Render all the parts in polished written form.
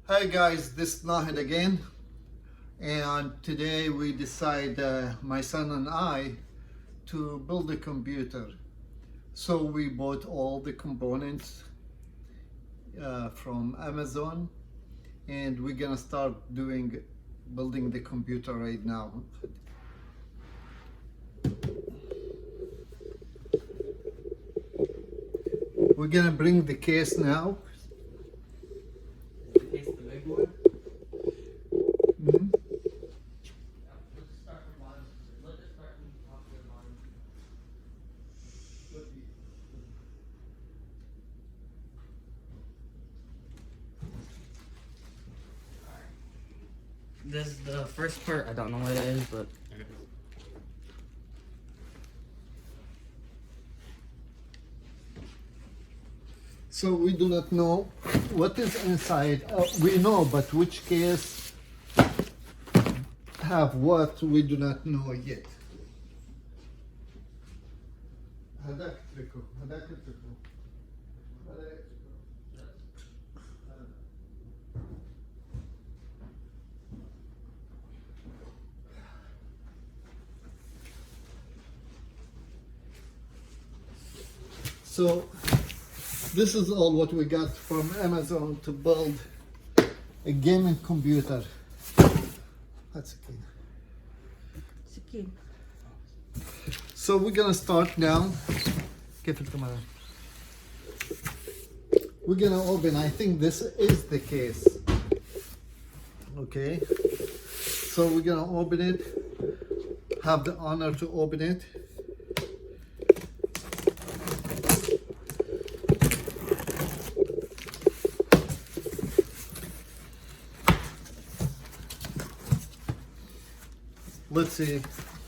Hi guys, this is Nahid again, and today we decide, my son and I, to build a computer. So we bought all the components from Amazon, and we're gonna start building the computer right now. We're gonna bring the case now. The case, the big one. Mhm. Let's start from bottom. Let's just start from top to the bottom. Alright. This is the first part. I don't know what it is, but So we do not know what is inside. We know, but which case have what, we do not know yet. هذاك اتركه، هذاك اتركه. هذاك اتركه. So this is all what we got from Amazon to build a gaming computer. That's okay. سكين. So we're gonna start now. كيف الكاميرا? We're gonna open. I think this is the case. Okay. So we're gonna open it. Have the honor to open it. Let's see.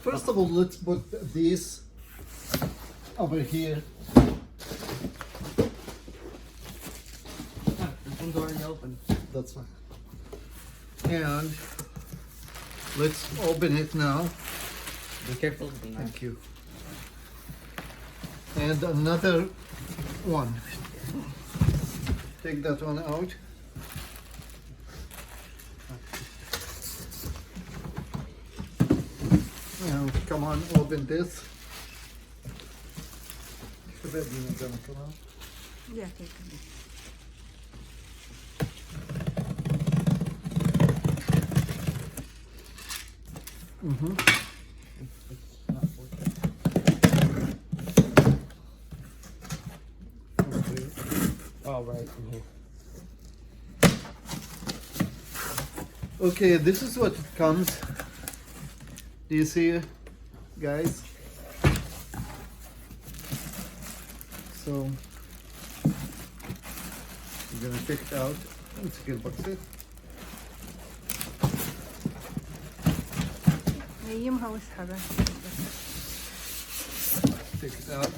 First of all, let's put these over here. this one's already open. That's fine. And let's open it now. Be careful with the knife. Thank you. And another one. Take that one out. Now, come on, open this. Yeah, take it. Mm-hmm. It's not working. Oh, right in here. Okay, this is what it comes. Do you see, guys? So I'm gonna take it out. Let's get box it. نيمها واسحبها. Take it out.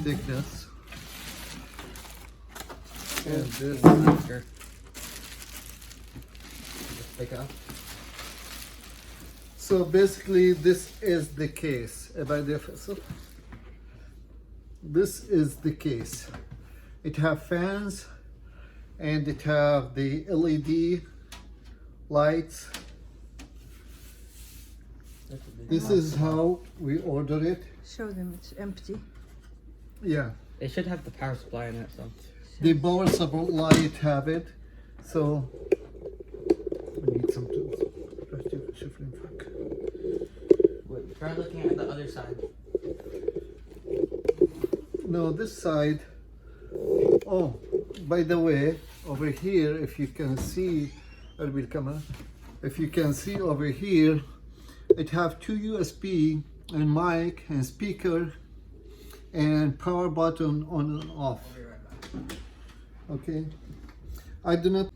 Take this. And this. Sure. Just take it out. So basically, this is the case. This is the case. It have fans, and it have the LED lights. That's a big This one. is how we order it. Show them it's empty. Yeah, It should have the power supply in it, so. the power supply have it. So we need some tools. Wait, try looking at the other side. No, this side. Oh, by the way, over here, if you can see, if you can see over here, it have two USB and mic and speaker and power button on and off. I'll be right back. Okay, I do not.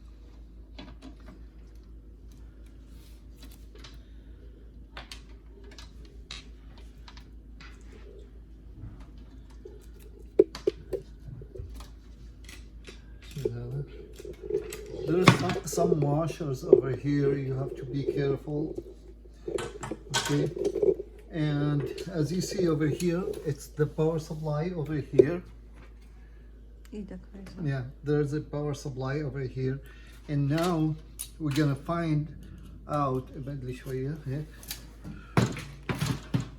There's some washers over here. You have to be careful. Okay. And as you see over here, it's the power supply over here. ايدك فيصل. Yeah, there's a power supply over here. And now we're gonna find out ابعد لي شوية هيك.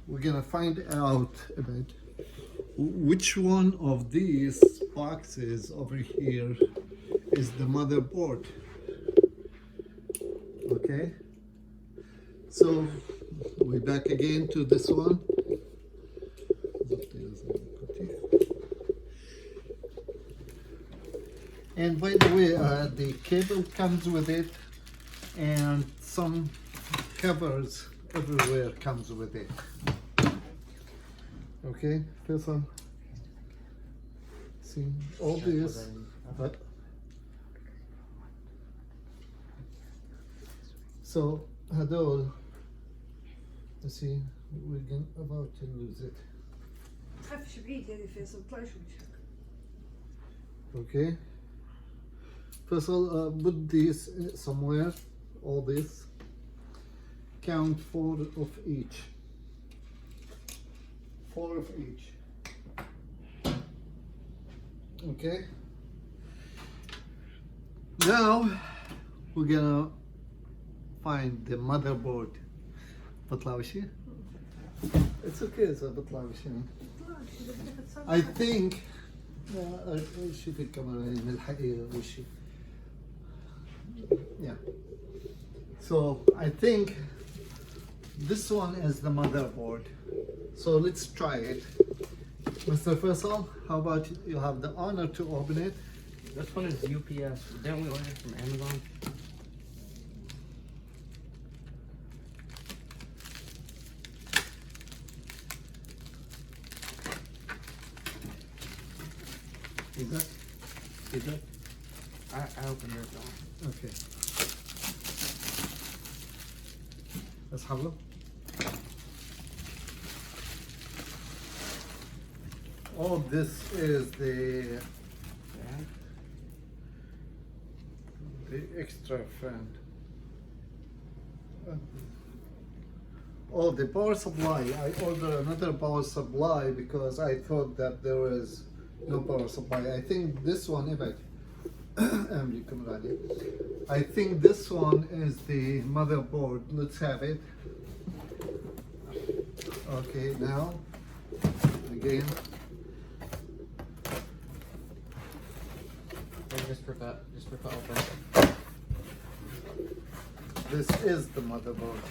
We're gonna find out about which one of these boxes over here is the motherboard. Okay, so we're back again to this one. And by the way, the cable comes with it, and some covers everywhere comes with it. Okay, Faisal. See all this. So هدول, you see, we're about to lose it. تخافش بعيد هذه فيصل طلع شو وجهك. Okay. Faisal, put these somewhere. All this. Count 4 of each. 4 of each. Okay. Now we're gonna find the motherboard. بطلع شيء؟ It's okay, so بطلع شيء. I think شوف الكاميرا هي من الحقيقة وشي. Yeah. So I think this one is the motherboard. So let's try it. Mr. Faisal, how about you have the honor to open it? This one is UPS. Didn't we order it from Amazon? Is that? I opened it though. Okay. اسحبه. Oh, this is the extra fan. Oh, the power supply. I ordered another power supply because I thought that there was no power supply. I think this one, I think this one is the motherboard. Let's have it. Okay, now again. Just rip it open. This is the motherboard.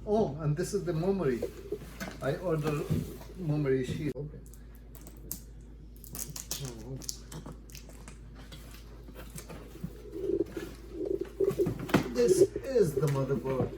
Oh, and this is the memory. I ordered memory sheet. This is the motherboard.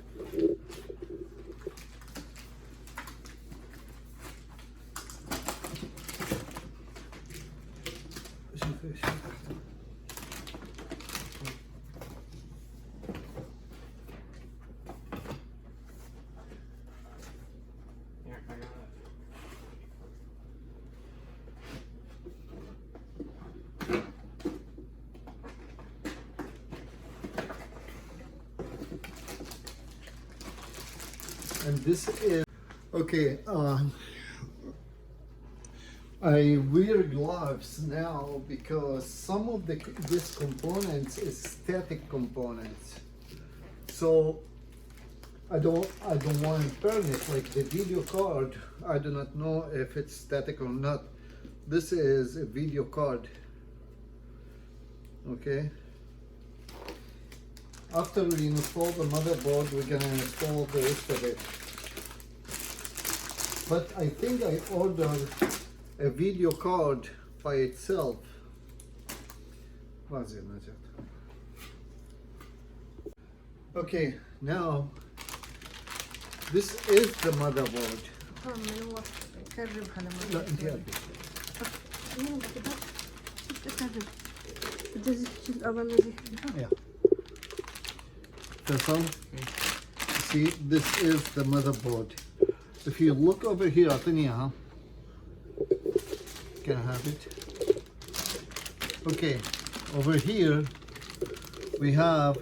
Here, I got it. And this is okay. I wear gloves now because some of these components is static components, so I don't want to burn it. Like the video card, I do not know if it's static or not. This is a video card. Okay. After we install the motherboard, we're gonna install the rest of it. But I think I ordered a video card by itself. Okay, now this is the motherboard. من هو كربها لما لا انت قلبي. مين كده؟ شفت كرب. بدي شفت أول ما زي. Yeah. That's all. See, this is the motherboard. If you look over here, huh? Can I have it? Okay. over here we have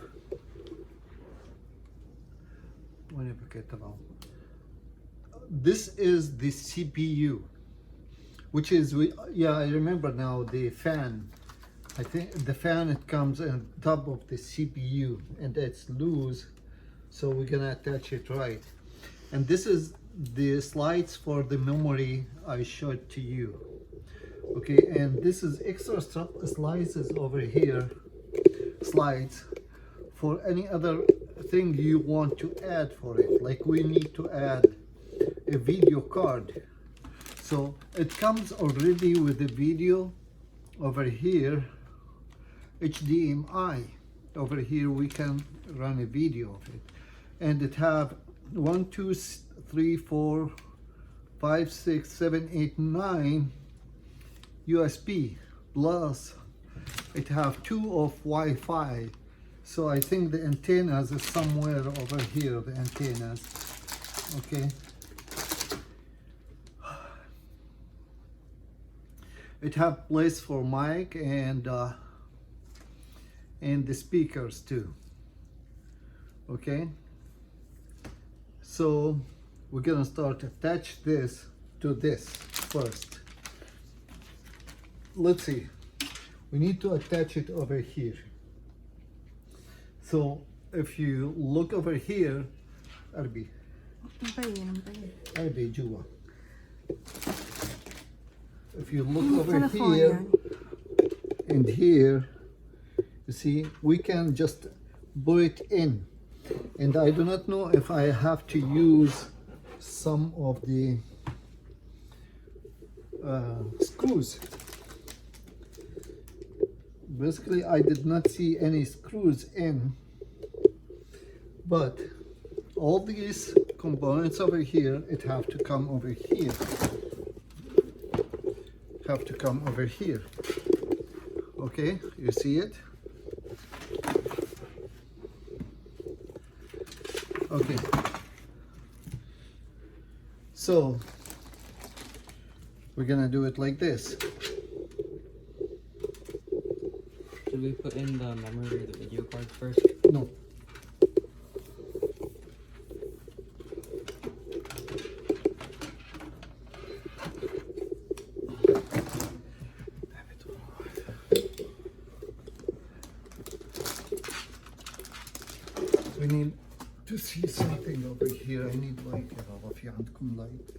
this is the CPU, which is yeah, I remember now, the fan. I think the fan, it comes on top of the CPU and it's loose, so we're gonna attach it right. And this is the slides for the memory I showed to you. Okay, and this is extra slices over here, slides for any other thing you want to add for it. Like we need to add a video card, so it comes already with the video over here, HDMI. Over here we can run a video of it, and it have 1 2 3 4 5 6 7 8 9 USB, plus it have 2 of Wi-Fi. So I think the antennas is somewhere over here, the antennas. Okay, it have place for mic and the speakers too. Okay, so we're gonna start attach this to this first. Let's see, we need to attach it over here. So if you look over here, Arbi جوا. If you look over here and here, you see we can just put it in, and I do not know if I have to use some of the screws. Basically I did not see any screws in, but all these components over here, it have to come over here, have to come over here. Okay, you see it? Okay, so we're gonna do it like this. Should we put in the memory of the video card first? No. We need to see something over here. I need light. في عندكم light.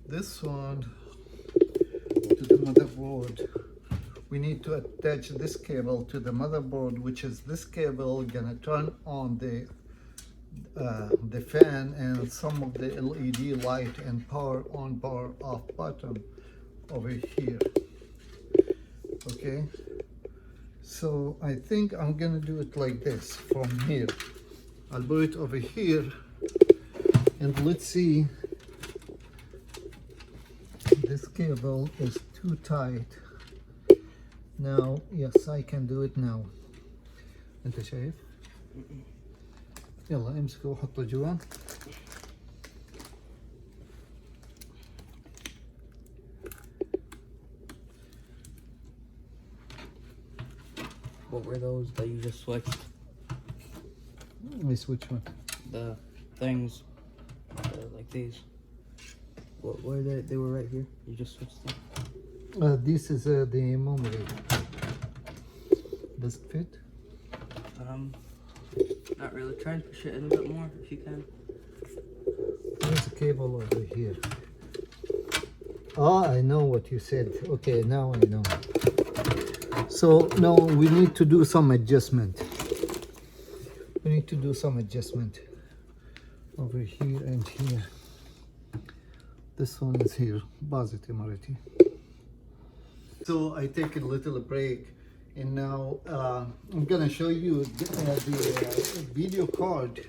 This one to the motherboard. We need to attach this cable to the motherboard, which is this cable gonna turn on the fan and some of the LED light and power on, power off button over here. Okay, so I think I'm gonna do it like this from here. I'll put it over here, and let's see. This cable is too tight. Now, yes, I can do it now. انت شايف؟ يلا امسكه وحطه جوا. What were those that you just switched? I switch one. The things, like these. What were they? They were right here. You just switched them. This is the memory. Does it fit? Not really. Try and push it in a bit more if you can. There's a cable over here. Oh, I know what you said. Okay, now I know. So now we need to do some adjustment. We need to do some adjustment over here and here. This one is here. Positive Mariti. So I take a little break, and now I'm gonna show you the video card.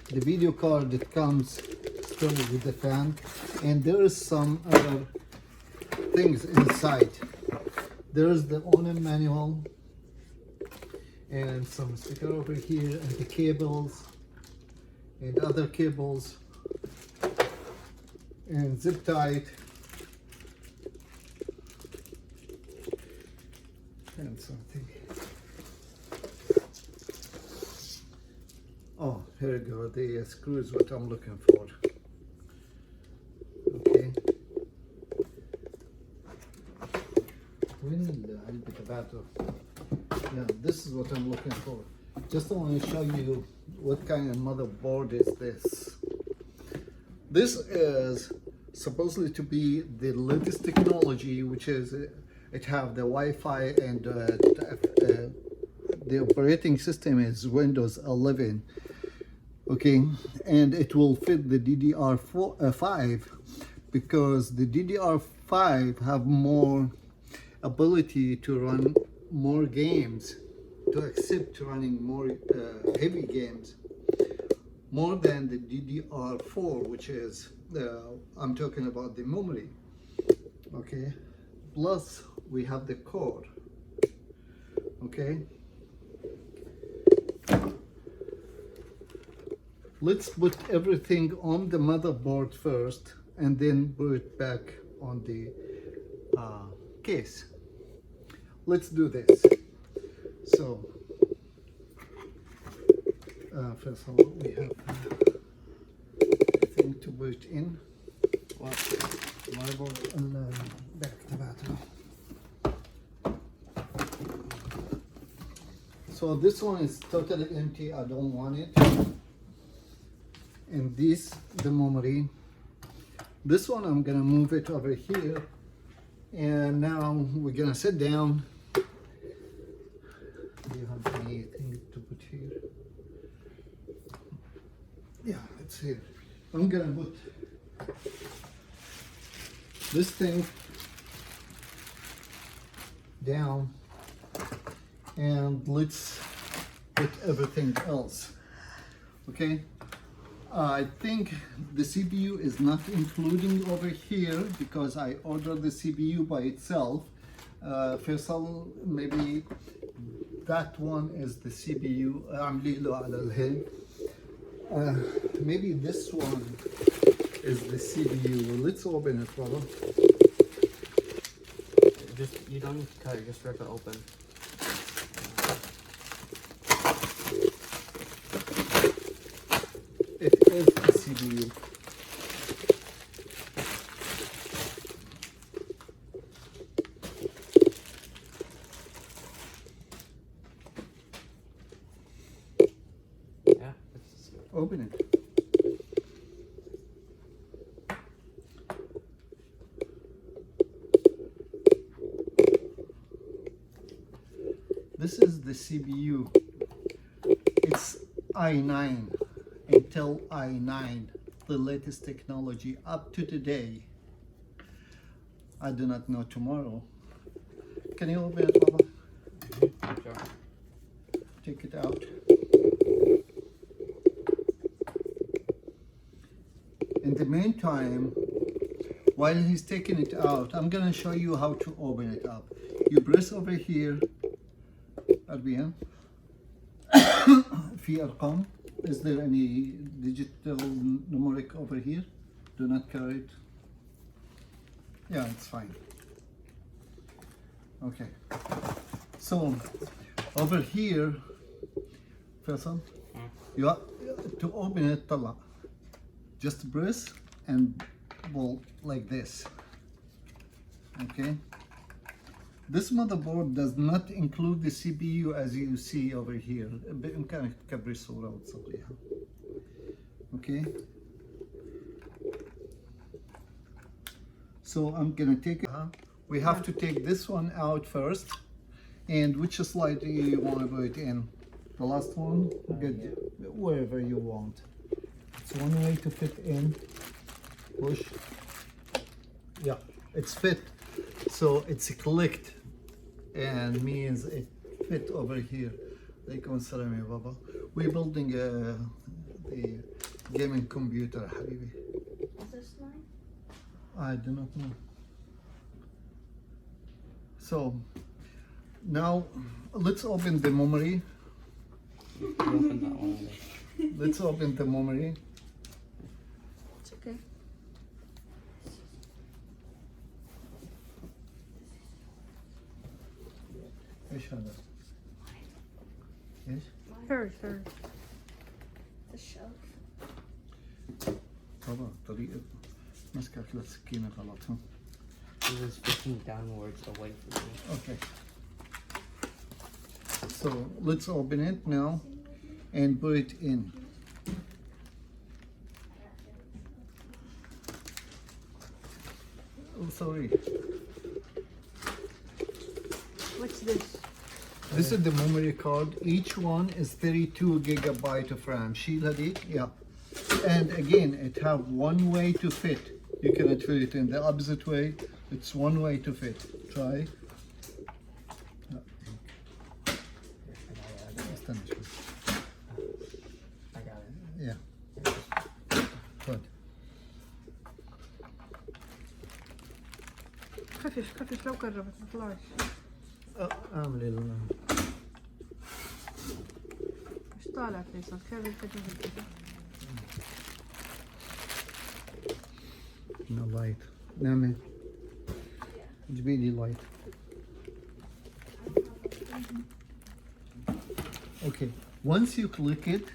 The video card that comes still with the fan, and there is some other things inside. There's the owner manual and some sticker over here, and the cables and other cables, and zip tie it. And something. Oh, here we go. The screw is what I'm looking for. Okay. Yeah, this is what I'm looking for. Just want to show you what kind of motherboard is this. This is supposedly to be the latest technology, which is it have the Wi-Fi and the operating system is Windows 11. Okay, and it will fit the DDR5 because the DDR5 have more ability to run more games, to accept running more heavy games, more than the DDR4, which is I'm talking about the memory. Okay, plus we have the core. Okay, let's put everything on the motherboard first and then put it back on the case. Let's do this. So first of all, we have thing to put in. What? Motherboard? Back تبعته. So this one is totally empty. I don't want it. And this, the memory. This one I'm gonna move it over here. And now we're gonna sit down. Do you have anything to put here? Yeah, it's here. I'm gonna put this thing down and let's put everything else. Okay, I think the CPU is not including over here because I ordered the CPU by itself. Faisal, maybe that one is the CPU. Maybe this one is the CPU. Let's open it, brother. You don't need to cut it, just rip it open. It is the CPU. Yeah, it's Open it. This is the CPU. It's i9, Intel i9, the latest technology up to today. I do not know tomorrow. Can you open it, Baba? sure. Take it out. In the meantime, while he's taking it out, I'm gonna show you how to open it up. You press over here. أربعة في أرقام. Is there any digital numeric over here? Do not carry it. Yeah, it's fine. Okay. So over here, Faisal, you have to open it. طلع. Just press and pull like this. Okay. This motherboard does not include the CPU as you see over here. بإمكانك تكبري الصورة وتصغريها. Okay. So I'm gonna take it. We have to take this one out first. And which slide do you want to put it in? The last one? Good. Wherever you want. It's one way to fit in. Push. Yeah, it's fit. So it's clicked and means it fit over here. Alaikum assalam ya Baba. We're building the gaming computer, Habibi. Is this mine? I do not know. So now let's open the memory. Open that one. There. Let's open the memory. It's okay. ايش هذا؟ ايش؟ Hers, hers. The shelf. طبعا طريقة مسك أكلة سكينة غلط ها؟ It was facing downwards away from me. Okay. So let's open it now and put it in. Oh, sorry. What's this? This is the memory card. Each one is 32 gigabyte of RAM. Sheila did, yeah. And again, it have one way to fit. You cannot fit it in the opposite way. It's one way to fit. Try. استنى شوي. I got it. Yeah. Good. خفش خفش لو قربت ما طلعش. اعمل ايه مش طالع فيصل كيف الفجر كده. No light. نعمل. جيبي لي light. Okay. Once you click it,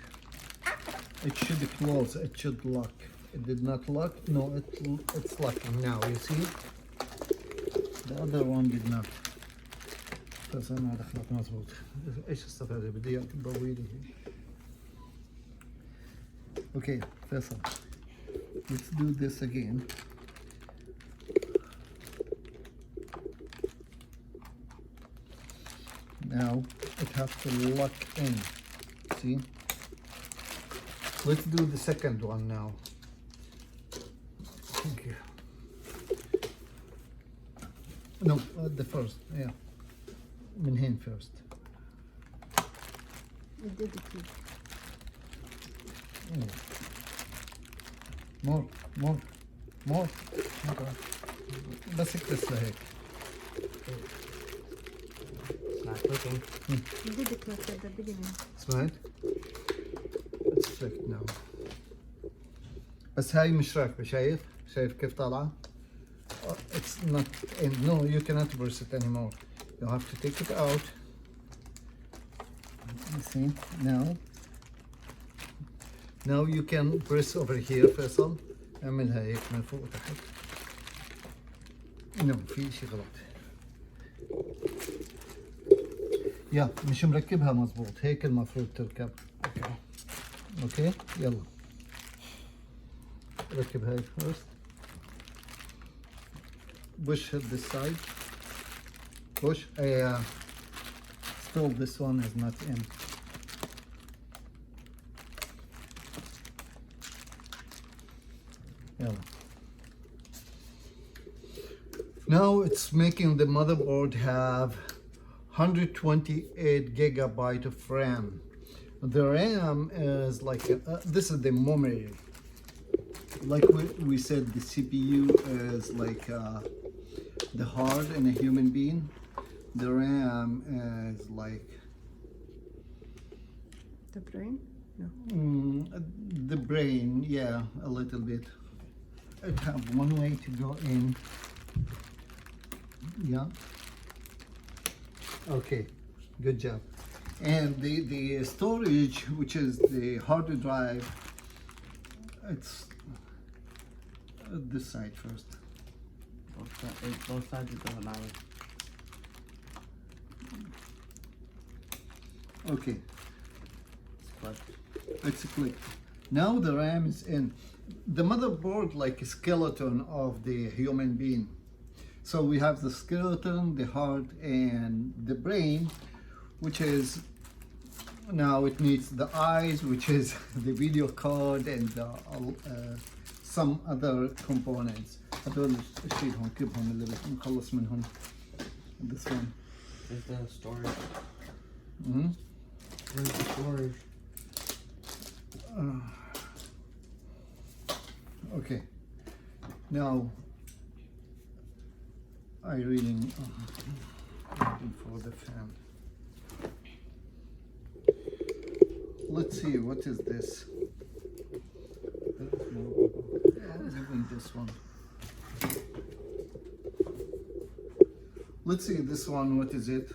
it should close. It should lock. It did not lock. No, it's locking now. You see? The other one did not. بس انا دخلت مظبوط. ايش استفادة؟ بدي اياك تضوي لي. Okay, Faisal. Let's do this again. Now it has to lock in. See? Let's do the second one now. Thank you. No, the first. Yeah. من هين first. It did it too. Oh. More. Okay. بس اكتسها هيك. It's not clicking. It did it like at the beginning. سمعت؟ Let's check now. بس هاي مش راكبة شايف؟ شايف كيف طالعة؟ It's not, and no, you cannot press it anymore. You have to take it out. You see, now you can press over here فيصل. اعملها هيك من فوق وتحت. No, في شي غلط. يا مش مركبها مظبوط، هيك المفروض تركب. اوكي يلا ركب هاي first. Push it this side. Push. Still this one is not in. Yeah. Now it's making the motherboard have 128 gigabyte of RAM. The RAM is like this is the memory. Like we said, the CPU is like the heart in a human being. The RAM is like The brain? No. the brain. Yeah, a little bit. It have one way to go in. Yeah. Okay, good job. And the storage, which is the hard drive, it's this side first. Both sides it doesn't matter. Okay, It's clicked. it's clicked. Now the RAM is in. The motherboard like a skeleton of the human being. So we have the skeleton, the heart, and the brain, which is now it needs the eyes, which is the video card, and some other components. هدول اشيلهم كبهم اللي بنخلص منهم. This one. There's the storage. Mm-hmm. Where's the storage? Okay. Now I reading for the fan. Let's see, what is this? Even this one. Let's see this one, what is it?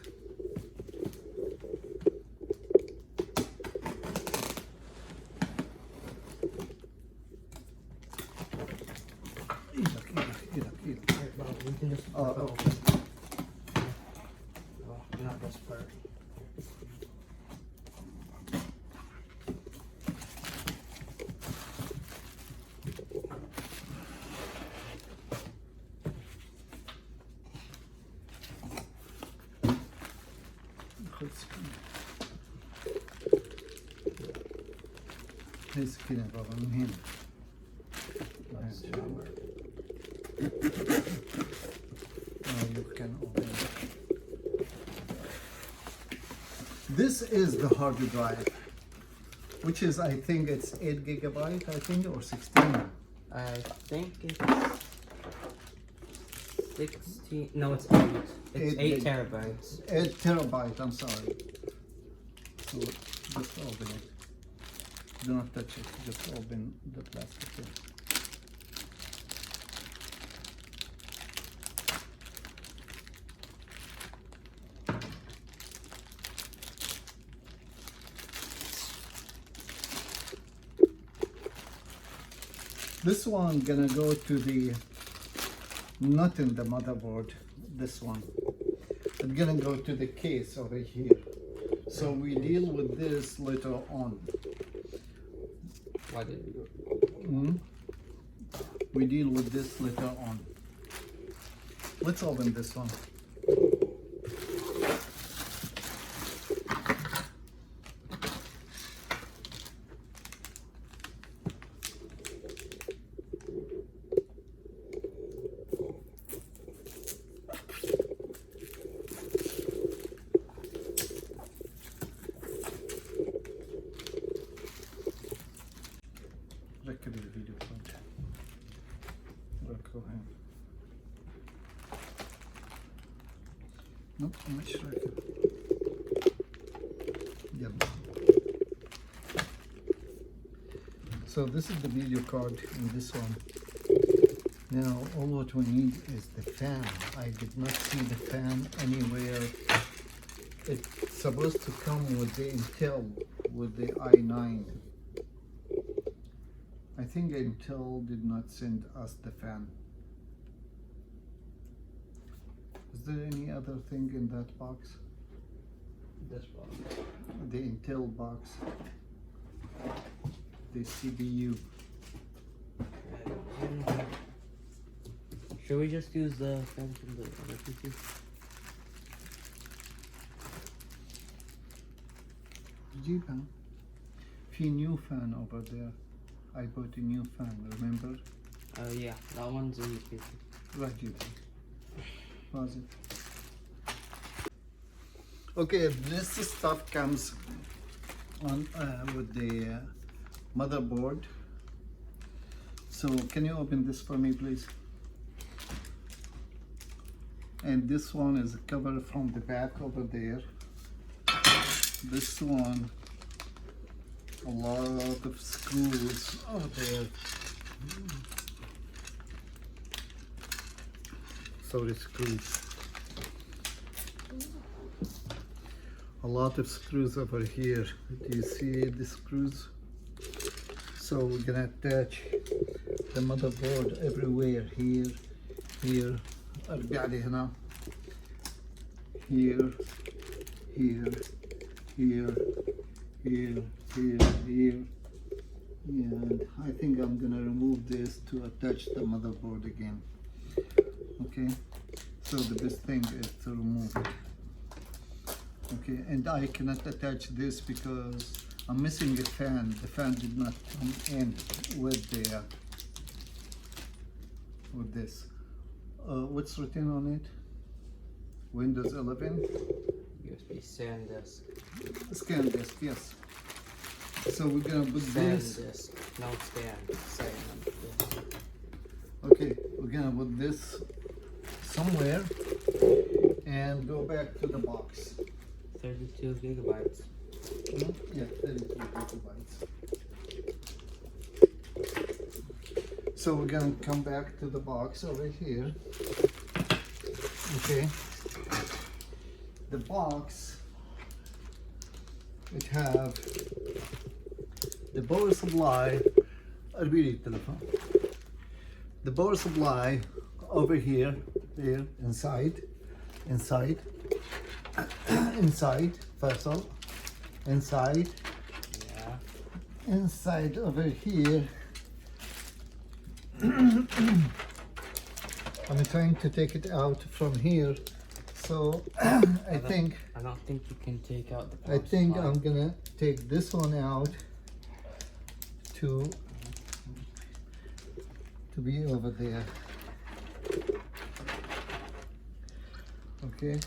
Oh, okay. Oh, not this part. Neyse ki ne baba mühim. That's Evet. stronger. You can open it. This is the hard drive, which is, I think it's 8 gigabyte, I think, or 16. I think it's 16. No, it's 8. It's 8 gig. terabytes. 8 terabyte, I'm sorry. So just open it. Do not touch it, just open the plastic thing. This one gonna go to the, not in the motherboard, this one. It's gonna go to the case over here. So we deal with this later on. Why did you? We deal with this later on. Let's open this one. ركب الفيديو كود. ركبه هنا. مش راكب. يلا. So this is the video card in this one. Now all what we need is the fan. I did not see the fan anywhere. It's supposed to come with the Intel, with the i9. I think Intel did not send us the fan. Is there any other thing in that box? This one. The Intel box. The CPU. Should we just use the fan from the other PC? Jeep, huh? New fan over there. I bought a new fan, remember? Yeah, that one's in the PC. Right, you think. Was it? Okay, this stuff comes on with the motherboard. So can you open this for me, please? And this one is a cover from the back over there. This one, a lot of screws over there. Sorry, screws. A lot of screws over here. Do you see the screws? So we're gonna attach the motherboard everywhere. Here, here, ارجع لي هنا. Here, here, here, here, here, here. And I think I'm gonna remove this to attach the motherboard again. Okay, so the best thing is to remove it. Okay, and I cannot attach this because I'm missing a fan. The fan did not come in with the with this. What's written on it? Windows 11. USB SanDisk. Scan disk, yes. So we're gonna put this. SanDisk. No, SanDisk. Okay, we're gonna put this somewhere and go back to the box. 32 gigabytes. Yeah, 32 gigabytes. So we're gonna come back to the box over here. Okay. The box, it have the power supply. The power supply over here there inside, inside, Faisal, inside, Yeah. inside over here. I'm trying to take it out from here, so I think I don't think you can take out the I power think supply. I'm gonna take this one out to be over there. Okay,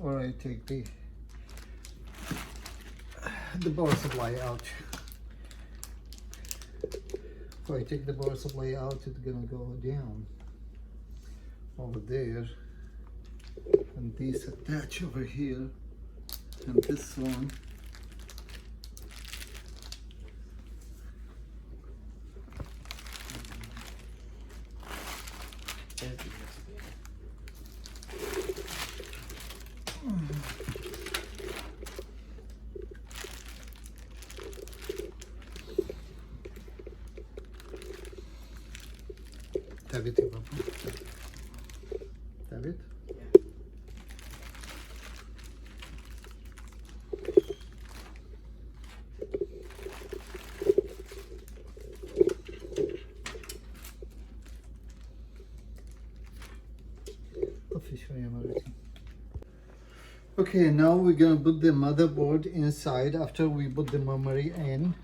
or I take the power supply out. If I take the power supply out, it's gonna go down over there, and these attach over here, and this one. There's the USB. David, David. Okay, now we're gonna put the motherboard inside after we put the memory in.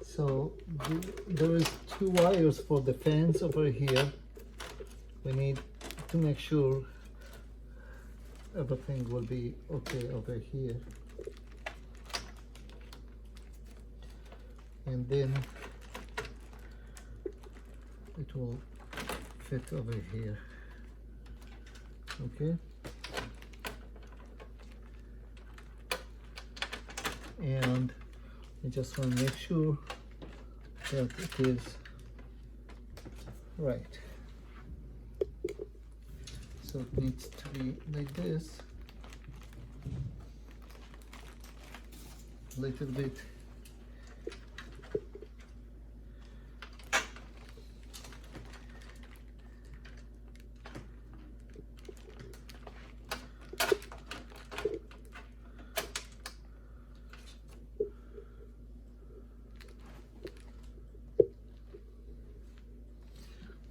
So there is 2 wires for the fans over here. We need to make sure everything will be okay over here. And then it will fit over here. Okay. And I just want to make sure that it is right. So it needs to be like this, a little bit.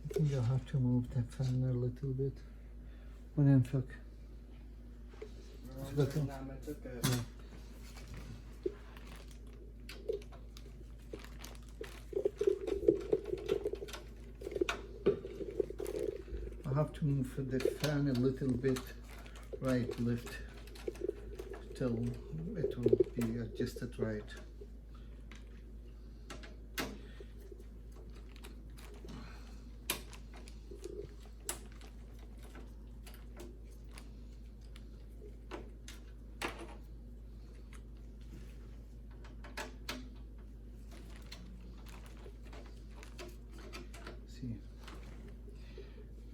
I think I'll have to move the fan a little bit. وننفك. I have to move the fan a little bit right, left, till it will be adjusted right. See,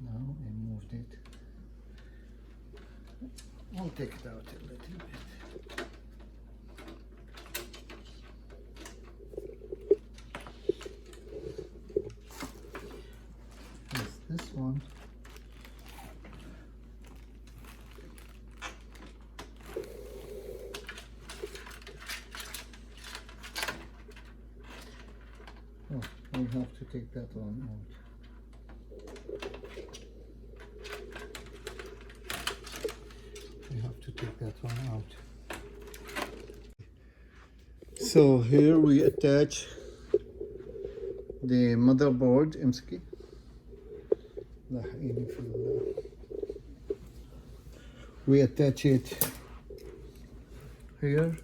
now I moved it. I'll take it out a little bit. There's this one. Oh, I have to take that one out. I have to take that one out. So here we attach the motherboard. امسكي. لاحقيني في we attach it here,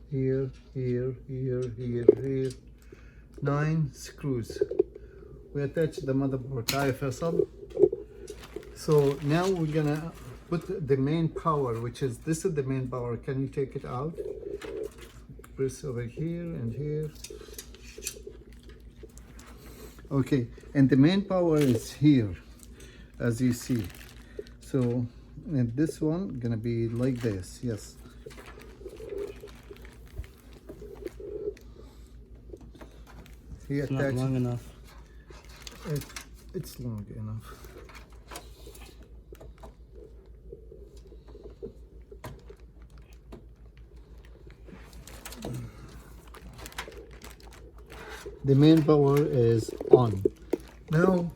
here, here, here, here. 9 screws. We attach the motherboard. Hi, Faisal. So now we're gonna put the main power, which is this is the main power. Can you take it out? Press over here and here. Okay, and the main power is here, as you see. So, and this one gonna be like this. Yes. He It's not attached. long enough. It's long enough. The main power is on. Now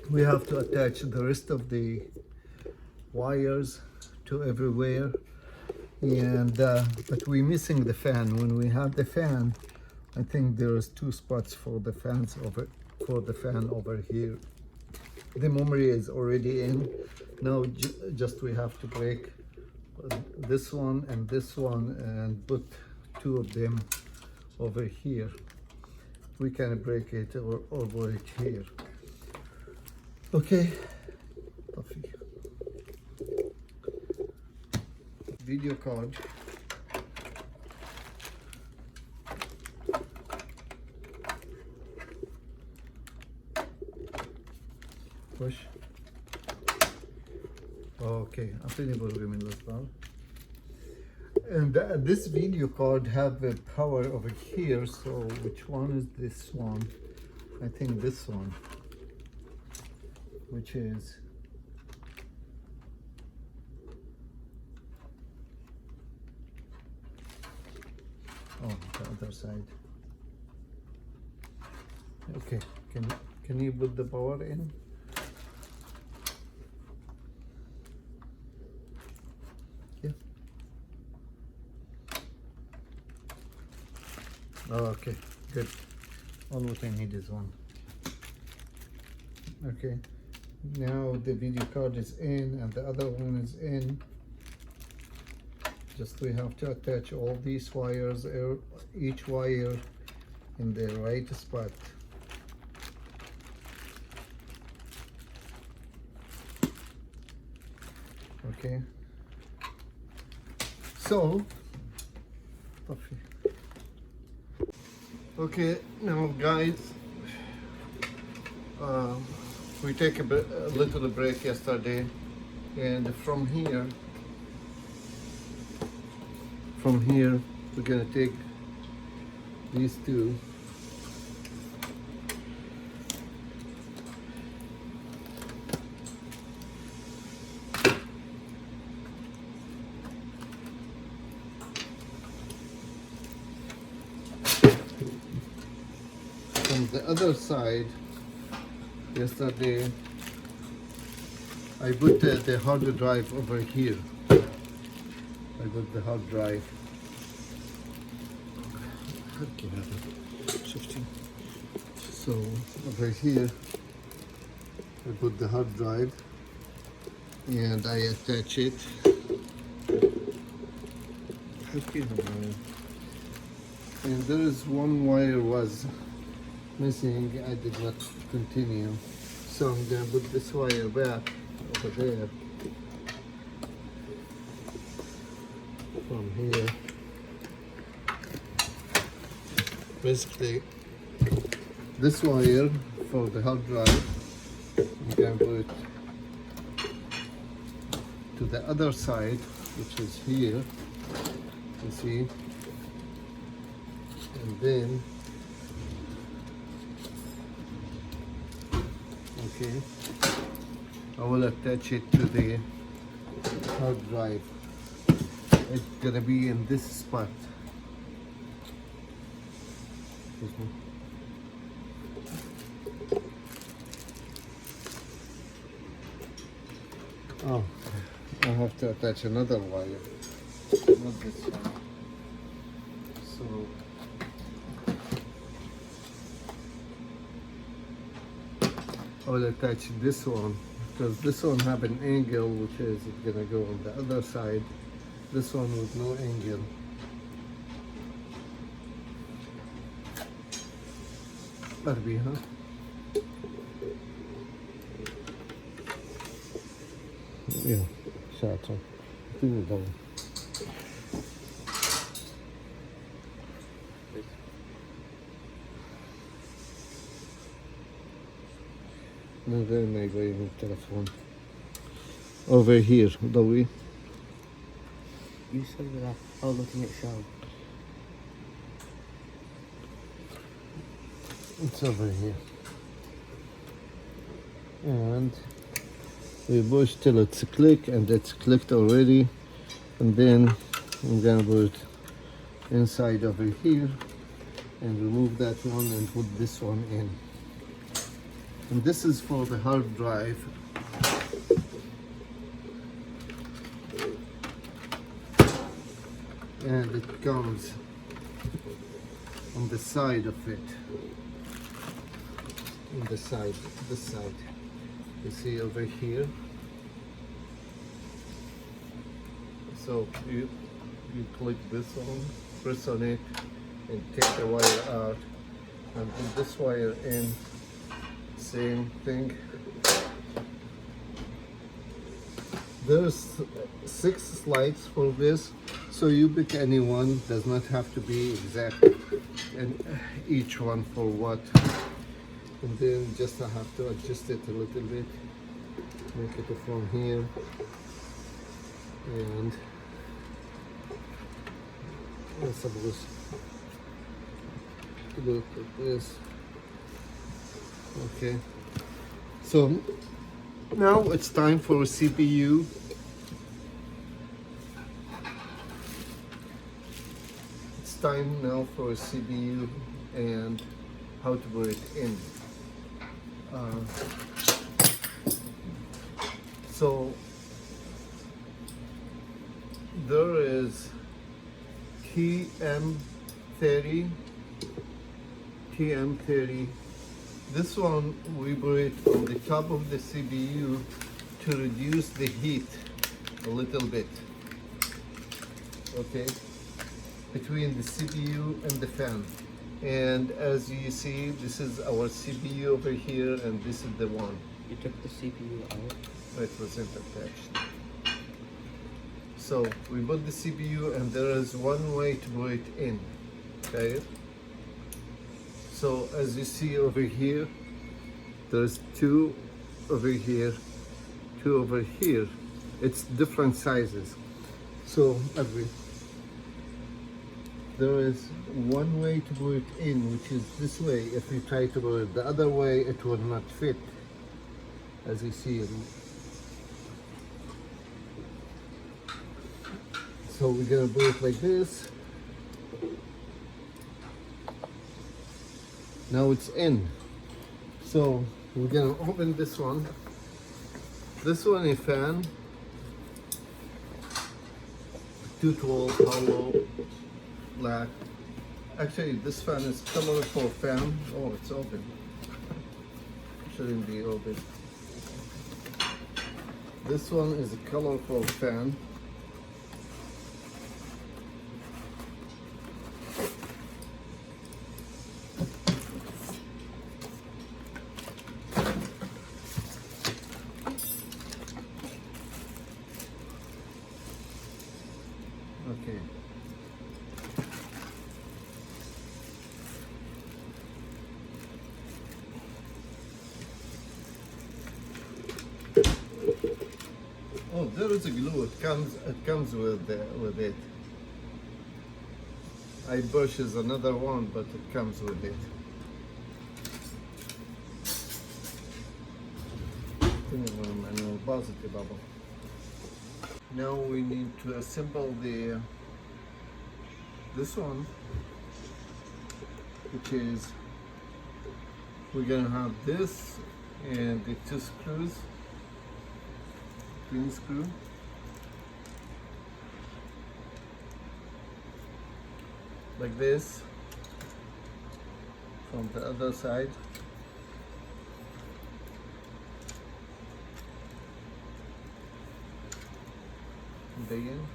we have to attach the rest of the wires to everywhere, and but we're missing the fan. When we have the fan, I think there's 2 spots for the fan over here. The memory is already in. Now just we have to break this one and put 2 of them over here. We can break it or over it here. Okay. Coffee. Video card. Push. Okay, أعطيني برغي من الأصدار. And this video card have a power over here, so which one is this one? I think this one, which is the other side. Okay, can you put the power in? Yeah. Oh, okay, good. All what I need is one. Okay, now the video card is in and the other one is in. Just we have to attach all these wires, each wire in the right spot. Okay, so okay, now guys, we take a little break yesterday, and from here we're gonna take these 2. From the other side, yesterday I put the hard drive over here. I put the hard drive. So over here I put the hard drive and I attach it. And there is one wire was missing. I did not continue, so I'm gonna put this wire back over there. From here, basically this wire for the hard drive, I'm gonna put to the other side, which is here, you see, and then okay, I will attach it to the hard drive. It's gonna be in this spot. Excuse me. Oh, I have to attach another wire, not this one. So I will attach this one because this one have an angle, which is gonna go on the other side. This one with no angle. Barbie, huh? Yeah, شاطر. كله ضوء. من غير ما يبين التلفون. Over here, ضوي. You said that. Oh, looking at show. It's over here. And we push till it's click, and it's clicked already. And then I'm gonna put inside over here. and remove that one and put this one in. And this is for the hard drive. And it comes on the side of it. On the side, this side. You see over here. So you click this one, press on it, and take the wire out, and put this wire in. Same thing. There's 6 slides for this, so you pick any one. Does not have to be exact, and each one for what. And then just I have to adjust it a little bit, make it from here, and I'm supposed to look at this. Okay, so now it's time for a CPU. It's time now for a CPU and how to put it in. So there is TM30. This one we put it on the top of the CPU to reduce the heat a little bit. Okay, between the CPU and the fan. And as you see, this is our CPU over here, and this is the one. You took the CPU out? It wasn't attached. So we put the CPU, and there is one way to put it in. Okay. So as you see over here, there's 2 over here, 2 over here. It's different sizes. So there is one way to put it in, which is this way. If you try to put it the other way, it will not fit, as you see. So we're gonna put it like this. Now it's in. So we're gonna open this one. This one is fan. 212 hollow black. Actually, this fan is colorful fan. Oh, it's open. Shouldn't be open. This one is a colorful fan. Okay. Oh, there is a glue. It comes with it. iBush is another one, but it comes with it. Positive bubble. Now we need to assemble this one, which is we're gonna have this and the 2 screws, twin screw, like this from the other side. Begin.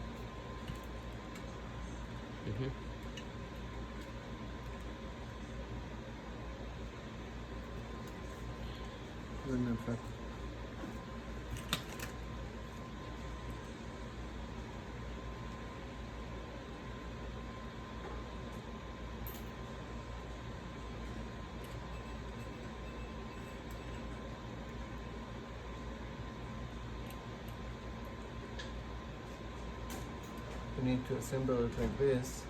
We need to assemble it like this,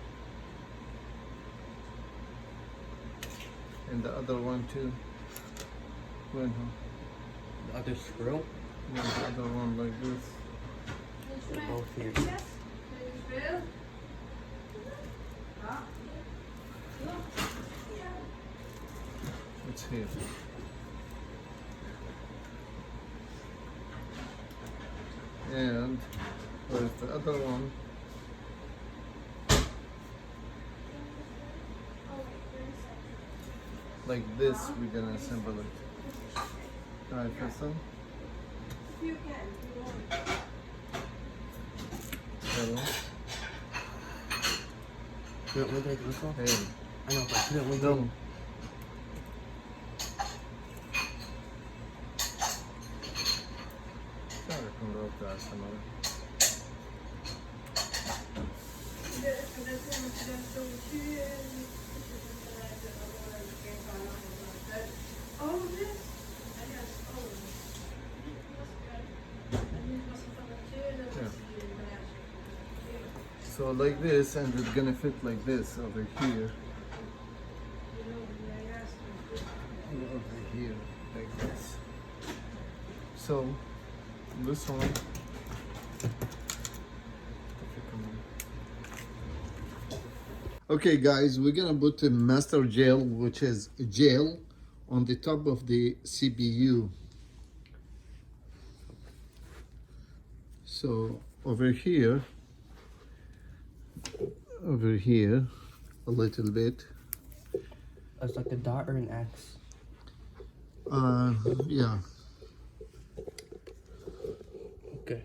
and the other one too. The other screw? Yeah, the other one like this. Both here. It's here. And where's the other one? Like this, we're gonna assemble it. Alright, Faisal? Hello? Couldn't we take this one? Hey. I know, but couldn't we No. Sorry, come up to us another. So like this, and it's gonna fit like this over here. Over here, like this. So this one. Okay guys, we're gonna put the master gel, which is gel, on the top of the CPU. So over here, a little bit. It's like a dot or an X. Yeah. Okay.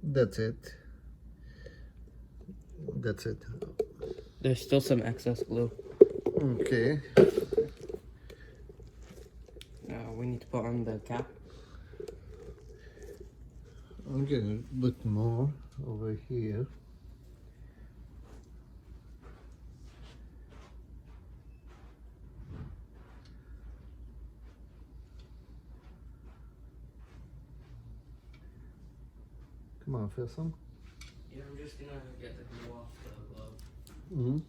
That's it. That's it. There's still some excess glue. Okay. We need to put on the cap. I'm gonna put more over here. Come on, Faisal. Yeah, I'm just gonna get the glue off the glove. Mm-hmm.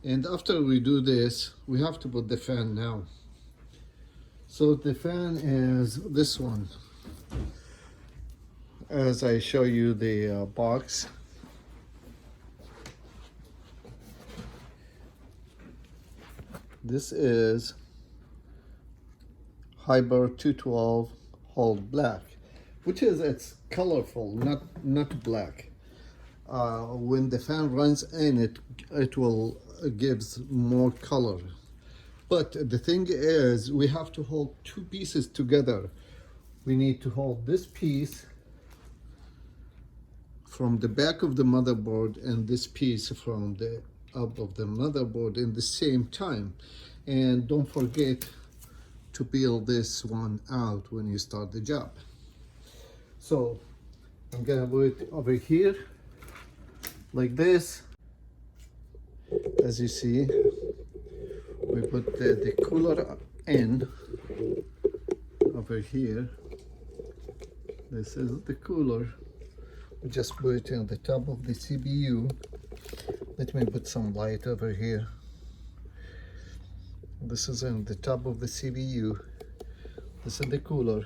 And after we do this, we have to put the fan now. So the fan is this one. As I show you the box. This is Hyper 212 Hold Black, which is, it's colorful, not black. When the fan runs in, it will gives more color. But the thing is, we have to hold two pieces together. We need to hold this piece from the back of the motherboard and this piece from the up of the motherboard in the same time. And don't forget to peel this one out when you start the job. So I'm gonna put it over here like this. As you see, we put the cooler in over here. This is the cooler. We just put it on the top of the CPU. Let me put some light over here. This is on the top of the CPU. This is the cooler.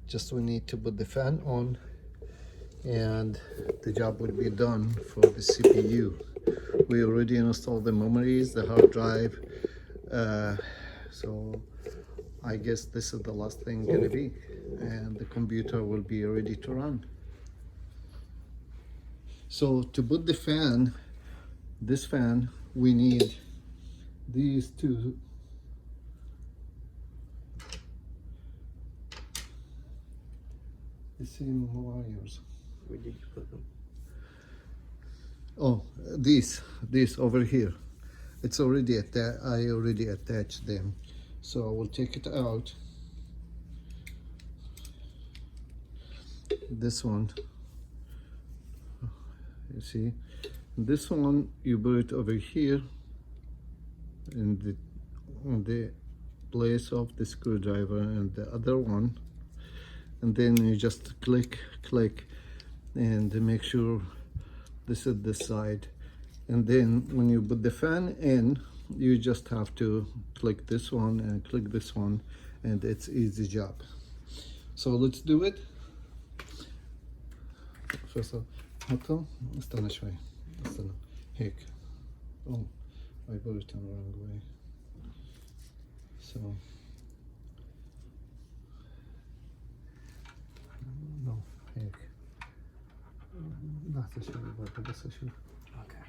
Just we need to put the fan on and the job will be done for the CPU. We already installed the memories, the hard drive. So I guess this is the last thing gonna be, and the computer will be ready to run. So to put the fan, this fan, we need these two the same wires. Where did you put them? Oh, these over here. It's already attached. I already attached them, so I will take it out. This one, you see, this one you put it over here in the place of the screwdriver, and the other one, and then you just click and make sure this is the side. And then when you put the fan in, you just have to click this one and click this one, and it's easy job. So let's do it. First of all, استنى شوي، استنى هيك. I put it on the wrong way. So no, هيك لحظة شوي برضه بس أشوف. Okay.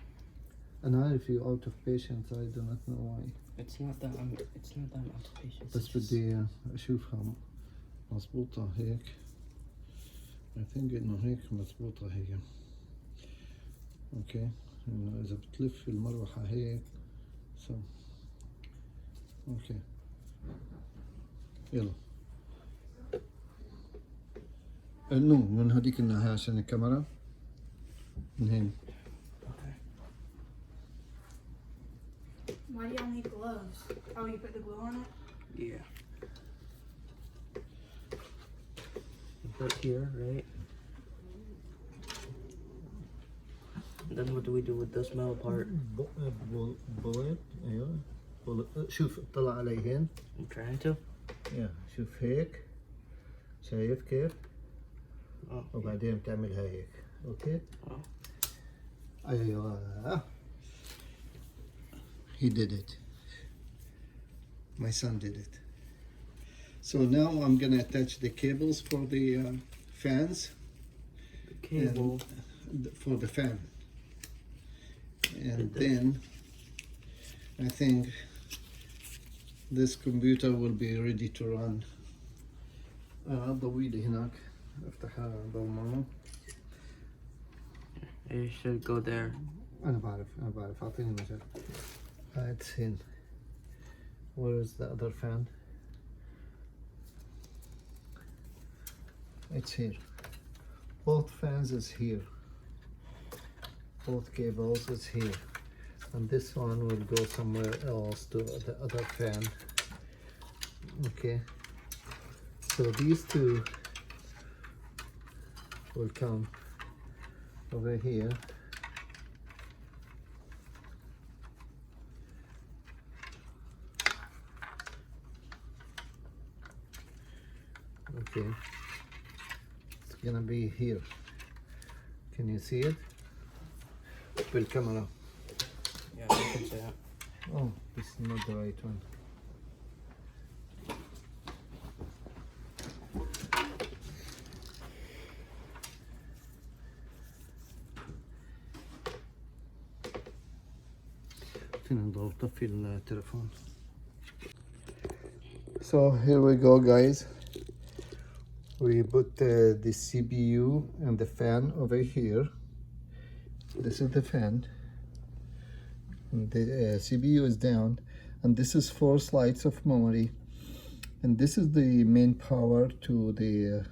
أنا عارف you out of patience, I do not know why. It's not that I'm out of patience. بس بدي أشوفها مظبوطة هيك. I think إنه هيك مظبوطة هي. أوكي. إنه إذا بتلف المروحة هيك. So. أوكي. يلا. نو من هذيك الناحية عشان الكاميرا. من هين. Okay. Why do y'all need gloves? Oh, you put the glue on it? Yeah. You put here, right? Then what do we do with this metal part? بولت أيوة. شوف طلع عليهن. I'm trying to. يا شوف هيك. شايف كيف؟ Oh. وبعدين بتعملها هيك. أوكي؟ Oh. أيوة. He did it. My son did it. So now I'm gonna attach the cables for the fans. The cable. For the fan. And then I think this computer will be ready to run. ضويلي هناك افتحها ضوء ماما. It should go there. أنا بعرف أعطيني مجال. It's in. Where is the other fan? It's here. Both fans is here. Both cables is here. And this one will go somewhere else to the other fan. Okay. So these two will come over here. Okay, it's gonna be here. Can you see it? With camera. Yeah, you can say that. Oh, this is not the right one. فين الضوء؟ طفي التليفون. So here we go, guys. We put the CPU and the fan over here. This is the fan. And the CPU is down, and this is 4 slides of memory, and this is the main power to the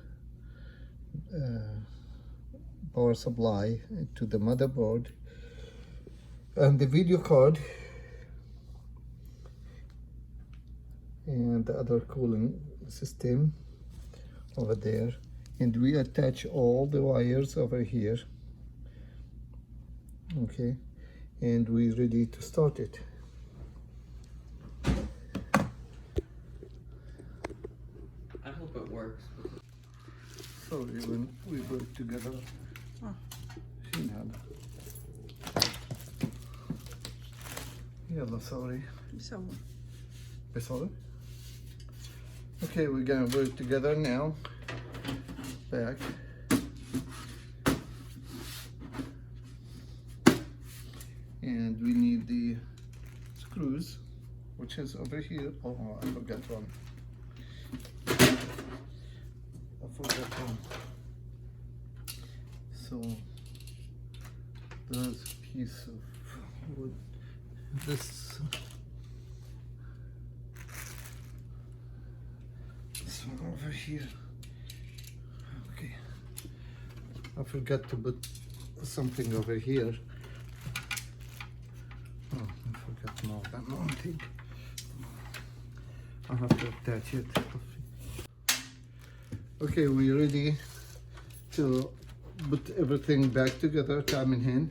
power supply to the motherboard, and the video card, and the other cooling system over there, and we attach all the wires over here. Okay, and we're ready to start it. I hope it works. Sorry when we work together. شيل هذا. يلا sorry. Sorry. Okay, we're gonna work together now. Back. And we need the screws, which is over here. Oh, I forgot one. So there's a piece of wood. This one over here. Okay. I forgot to put something over here. Oh, I forgot more than one thing. I have to attach it. Okay, we're ready to put everything back together. Time in hand.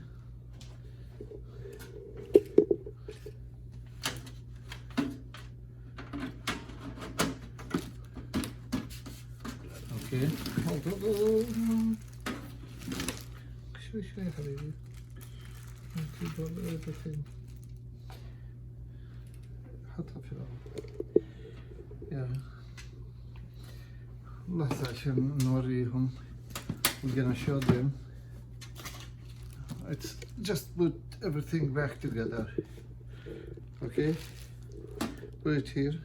Okay. شوي يا حبيبي. everything. حطها في الأول. يلا لحظة عشان نوريهم. We're gonna show them. It's just put everything back together. Okay? Put it here.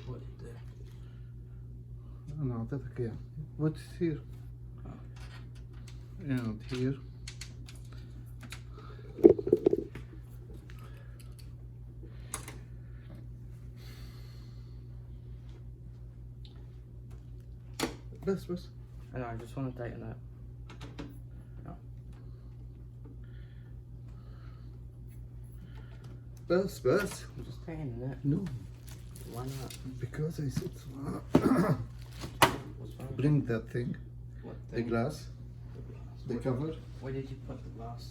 What there? أنا أعطيتك إياه. Put it here. And here. بس I know, I just want to tighten that. بس I'm just tightening it. No, Why not? because I said What's wrong? bring that thing, What the thing? glass, the Where- cover. Where did you put the glass?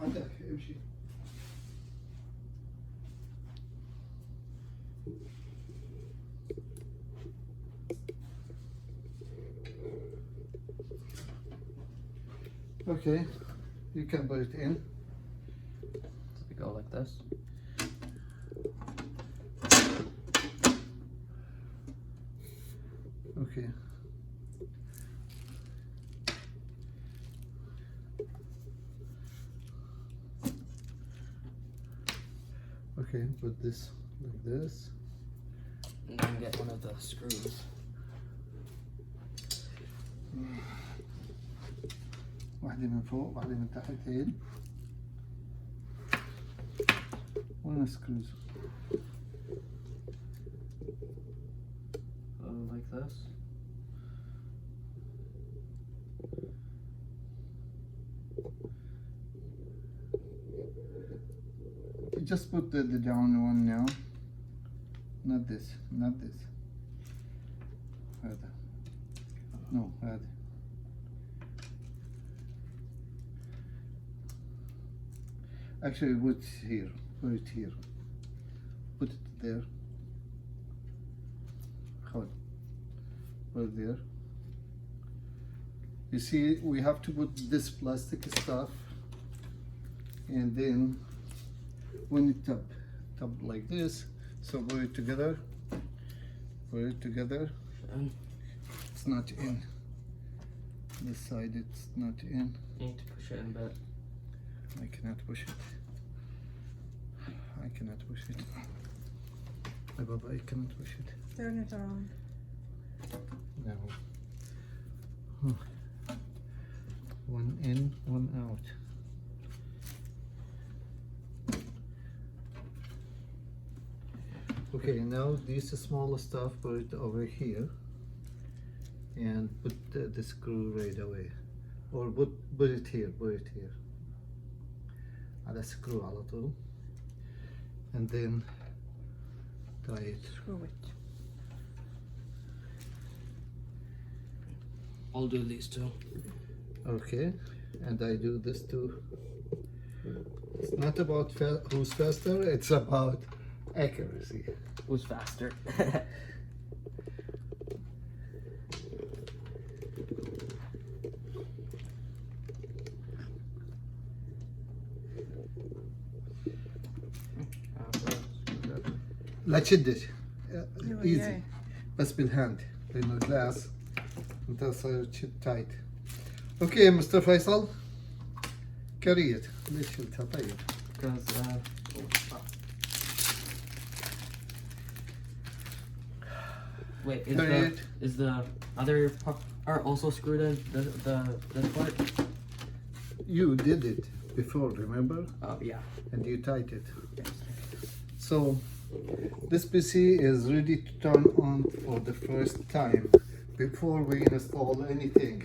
عندك امشي. Okay, you can put it in. Does it go like this? Okay. Okay, put this like this. And then get one of the screws. واحدة من فوق واحدة من تحت هيل. One screws. Like this. Just put the down one now. Not this, not this. هذا. No, هذا. Actually, put it here. Put it here. Put it there. Hold. Put it there. You see, we have to put this plastic stuff, and then when it tap like this. So put it together. Put it together. And It's not in. This side it's not in. you need to push it in a bit. I cannot push it. I cannot push it. My Baba, I cannot push it. Turn it around. No. One in, one out. Okay, now this small stuff, put it over here and put the screw right away. Or put it here, put it here. على screw على طول. And then tie it. Screw it. I'll do these two. Okay, and I do this too. It's not about who's faster, it's about accuracy. Who's faster? لا تشدش. أيوة، ايزي جاي. بس بالهاند لانه جلاس انت صاير تشد تايت. اوكي مستر فيصل كريت ليش شلتها طيب؟ Because wait, Carry is the other part also screwed in? This part? You did it before, remember? Oh yeah. And you tied it. Yes. So this PC is ready to turn on for the first time before we install anything.